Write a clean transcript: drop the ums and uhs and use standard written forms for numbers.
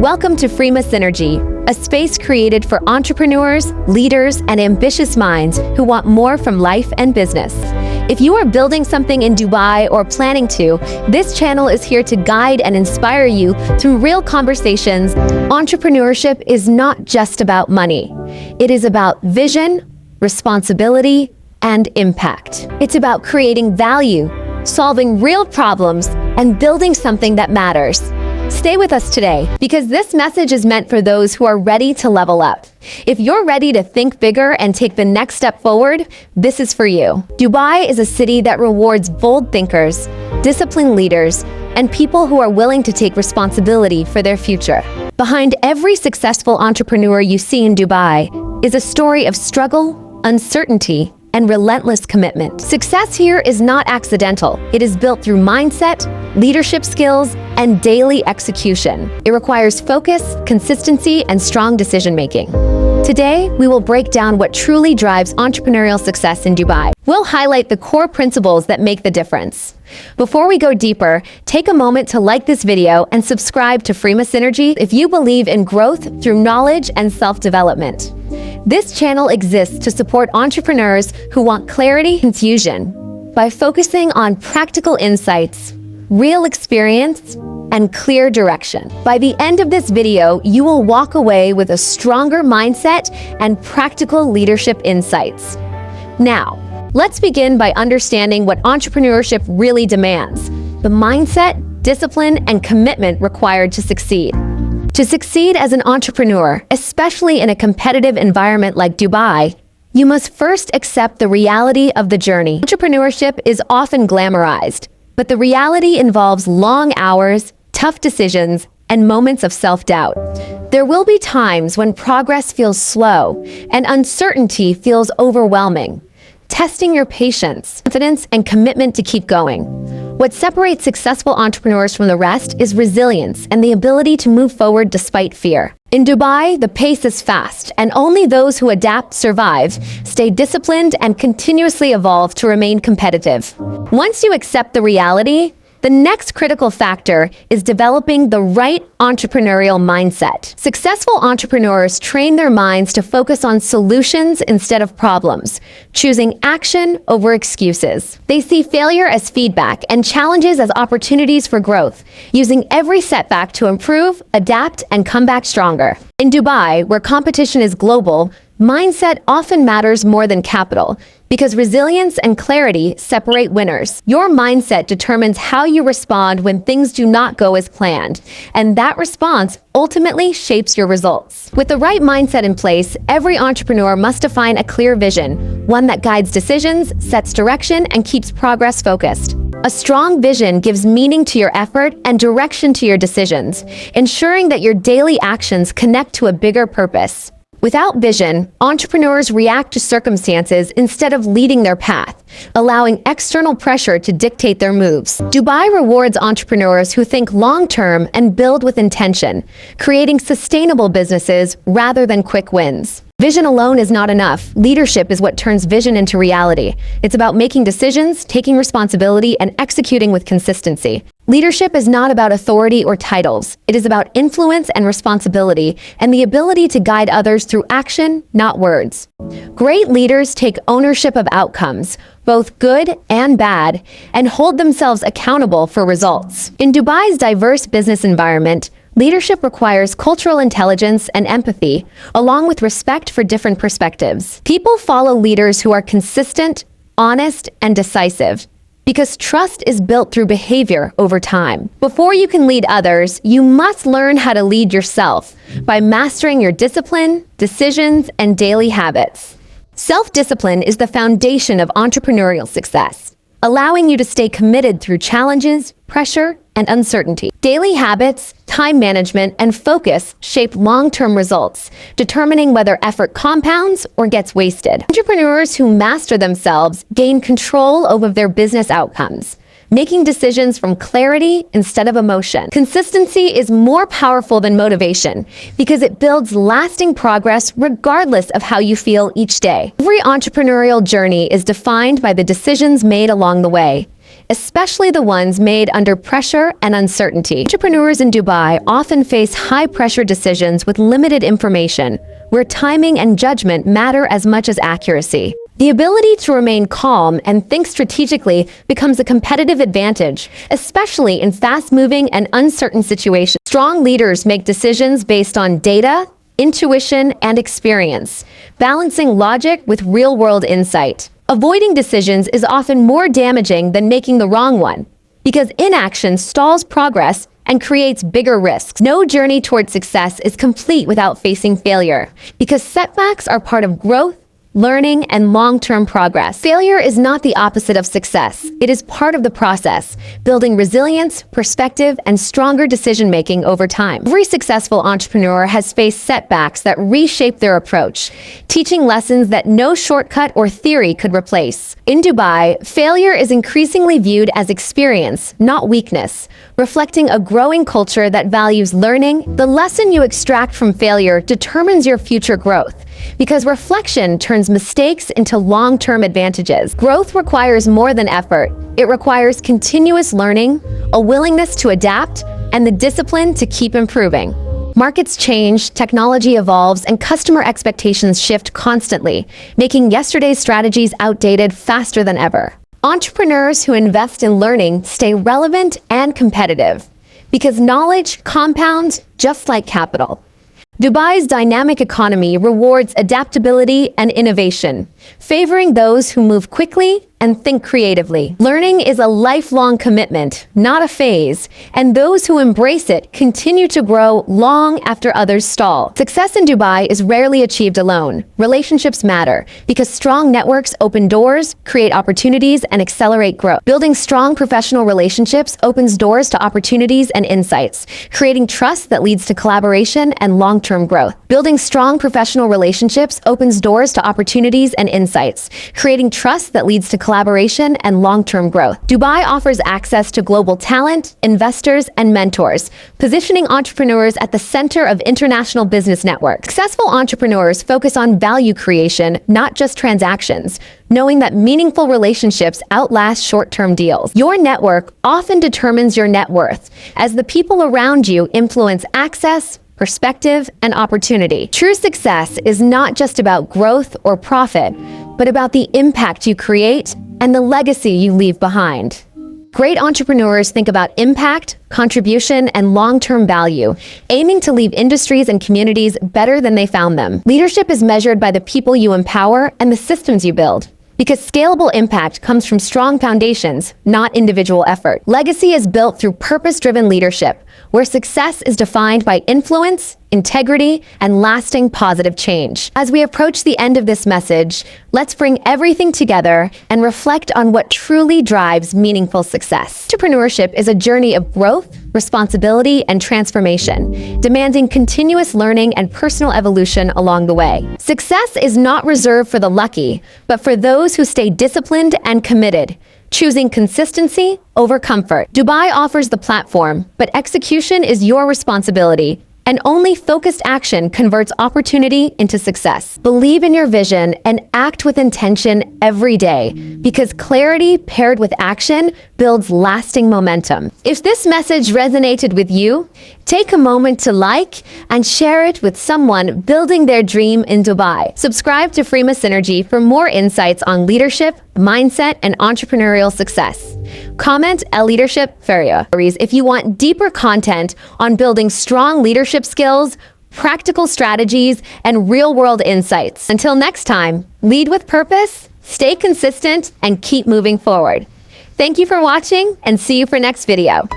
Welcome to Freema Synergy, a space created for entrepreneurs, leaders, and ambitious minds who want more from life and business. If you are building something in Dubai or planning to, this channel is here to guide and inspire you through real conversations. Entrepreneurship is not just about money. It is about vision, responsibility, and impact. It's about creating value, solving real problems, and building something that matters. Stay with us today, because this message is meant for those who are ready to level up. If you're ready to think bigger and take the next step forward, this is for you. Dubai is a city that rewards bold thinkers, disciplined leaders, and people who are willing to take responsibility for their future. Behind every successful entrepreneur you see in Dubai is a story of struggle, uncertainty, and relentless commitment. Success here is not accidental. It is built through mindset, leadership skills, and daily execution. It requires focus, consistency, and strong decision-making. Today, we will break down what truly drives entrepreneurial success in Dubai. We'll highlight the core principles that make the difference. Before we go deeper, take a moment to like this video and subscribe to Freema Synergy if you believe in growth through knowledge and self-development. This channel exists to support entrepreneurs who want clarity, confusion, by focusing on practical insights, real experience, and clear direction. By the end of this video, you will walk away with a stronger mindset and practical leadership insights. Now, let's begin by understanding what entrepreneurship really demands: the mindset, discipline, and commitment required to succeed. To succeed as an entrepreneur, especially in a competitive environment like Dubai, you must first accept the reality of the journey. Entrepreneurship is often glamorized, but the reality involves long hours, tough decisions, and moments of self-doubt. There will be times when progress feels slow and uncertainty feels overwhelming, testing your patience, confidence, and commitment to keep going. What separates successful entrepreneurs from the rest is resilience and the ability to move forward despite fear. In Dubai, the pace is fast, and only those who adapt survive, stay disciplined, and continuously evolve to remain competitive. Once you accept the reality, the next critical factor is developing the right entrepreneurial mindset. Successful entrepreneurs train their minds to focus on solutions instead of problems, choosing action over excuses. They see failure as feedback and challenges as opportunities for growth, using every setback to improve, adapt, and come back stronger. In Dubai, where competition is global, mindset often matters more than capital, because resilience and clarity separate winners. Your mindset determines how you respond when things do not go as planned, and that response ultimately shapes your results. With the right mindset in place, every entrepreneur must define a clear vision, one that guides decisions, sets direction, and keeps progress focused. A strong vision gives meaning to your effort and direction to your decisions, ensuring that your daily actions connect to a bigger purpose. Without vision, entrepreneurs react to circumstances instead of leading their path, allowing external pressure to dictate their moves. Dubai rewards entrepreneurs who think long-term and build with intention, creating sustainable businesses rather than quick wins. Vision alone is not enough. Leadership is what turns vision into reality. It's about making decisions, taking responsibility, and executing with consistency. Leadership is not about authority or titles. It is about influence and responsibility, and the ability to guide others through action, not words. Great leaders take ownership of outcomes, both good and bad, and hold themselves accountable for results. In Dubai's diverse business environment, leadership requires cultural intelligence and empathy, along with respect for different perspectives. People follow leaders who are consistent, honest, and decisive, because trust is built through behavior over time. Before you can lead others, you must learn how to lead yourself by mastering your discipline, decisions, and daily habits. Self-discipline is the foundation of entrepreneurial success, allowing you to stay committed through challenges, pressure, and uncertainty. Daily habits, time management, and focus shape long-term results, determining whether effort compounds or gets wasted. Entrepreneurs who master themselves gain control over their business outcomes, making decisions from clarity instead of emotion. Consistency is more powerful than motivation because it builds lasting progress regardless of how you feel each day. Every entrepreneurial journey is defined by the decisions made along the way. especially the ones made under pressure and uncertainty. Entrepreneurs in Dubai often face high-pressure decisions with limited information, where timing and judgment matter as much as accuracy. The ability to remain calm and think strategically becomes a competitive advantage, especially in fast-moving and uncertain situations. Strong leaders make decisions based on data, intuition, and experience, balancing logic with real-world insight. Avoiding decisions is often more damaging than making the wrong one, because inaction stalls progress and creates bigger risks. No journey toward success is complete without facing failure, because setbacks are part of growth, learning, and long-term progress. Failure is not the opposite of success. It is part of the process, building resilience, perspective, and stronger decision-making over time. Every successful entrepreneur has faced setbacks that reshape their approach, teaching lessons that no shortcut or theory could replace. In Dubai, failure is increasingly viewed as experience, not weakness, reflecting a growing culture that values learning. The lesson you extract from failure determines your future growth, because reflection turns mistakes into long-term advantages. Growth requires more than effort. It requires continuous learning, a willingness to adapt, and the discipline to keep improving. Markets change, technology evolves, and customer expectations shift constantly, making yesterday's strategies outdated faster than ever. Entrepreneurs who invest in learning stay relevant and competitive, because knowledge compounds just like capital. Dubai's dynamic economy rewards adaptability and innovation, favoring those who move quickly and think creatively. Learning is a lifelong commitment, not a phase, and those who embrace it continue to grow long after others stall. Success in Dubai is rarely achieved alone. Relationships matter, because strong networks open doors, create opportunities, and accelerate growth. Building strong professional relationships opens doors to opportunities and insights, creating trust that leads to collaboration and long-term growth. Building strong professional relationships opens doors to opportunities and insights, creating trust that leads to collaboration and long-term growth. Dubai offers access to global talent, investors, and mentors, positioning entrepreneurs at the center of international business networks. Successful entrepreneurs focus on value creation, not just transactions, knowing that meaningful relationships outlast short-term deals. Your network often determines your net worth, as the people around you influence access, perspective, and opportunity. True success is not just about growth or profit, but about the impact you create and the legacy you leave behind. Great entrepreneurs think about impact, contribution, and long-term value, aiming to leave industries and communities better than they found them. Leadership is measured by the people you empower and the systems you build, because scalable impact comes from strong foundations, not individual effort. Legacy is built through purpose-driven leadership, where success is defined by influence, integrity, and lasting positive change. As we approach the end of this message, let's bring everything together and reflect on what truly drives meaningful success. Entrepreneurship is a journey of growth, responsibility, and transformation, demanding continuous learning and personal evolution along the way. Success is not reserved for the lucky, but for those who stay disciplined and committed, choosing consistency over comfort. Dubai offers the platform, but execution is your responsibility, and only focused action converts opportunity into success. Believe in your vision and act with intention every day, because clarity paired with action builds lasting momentum. If this message resonated with you, take a moment to like and share it with someone building their dream in Dubai. Subscribe to Freema Synergy for more insights on leadership, mindset, and entrepreneurial success. Comment leadership Feria if you want deeper content on building strong leadership skills, practical strategies, and real-world insights. Until next time, lead with purpose, stay consistent, and keep moving forward. Thank you for watching, and see you for next video.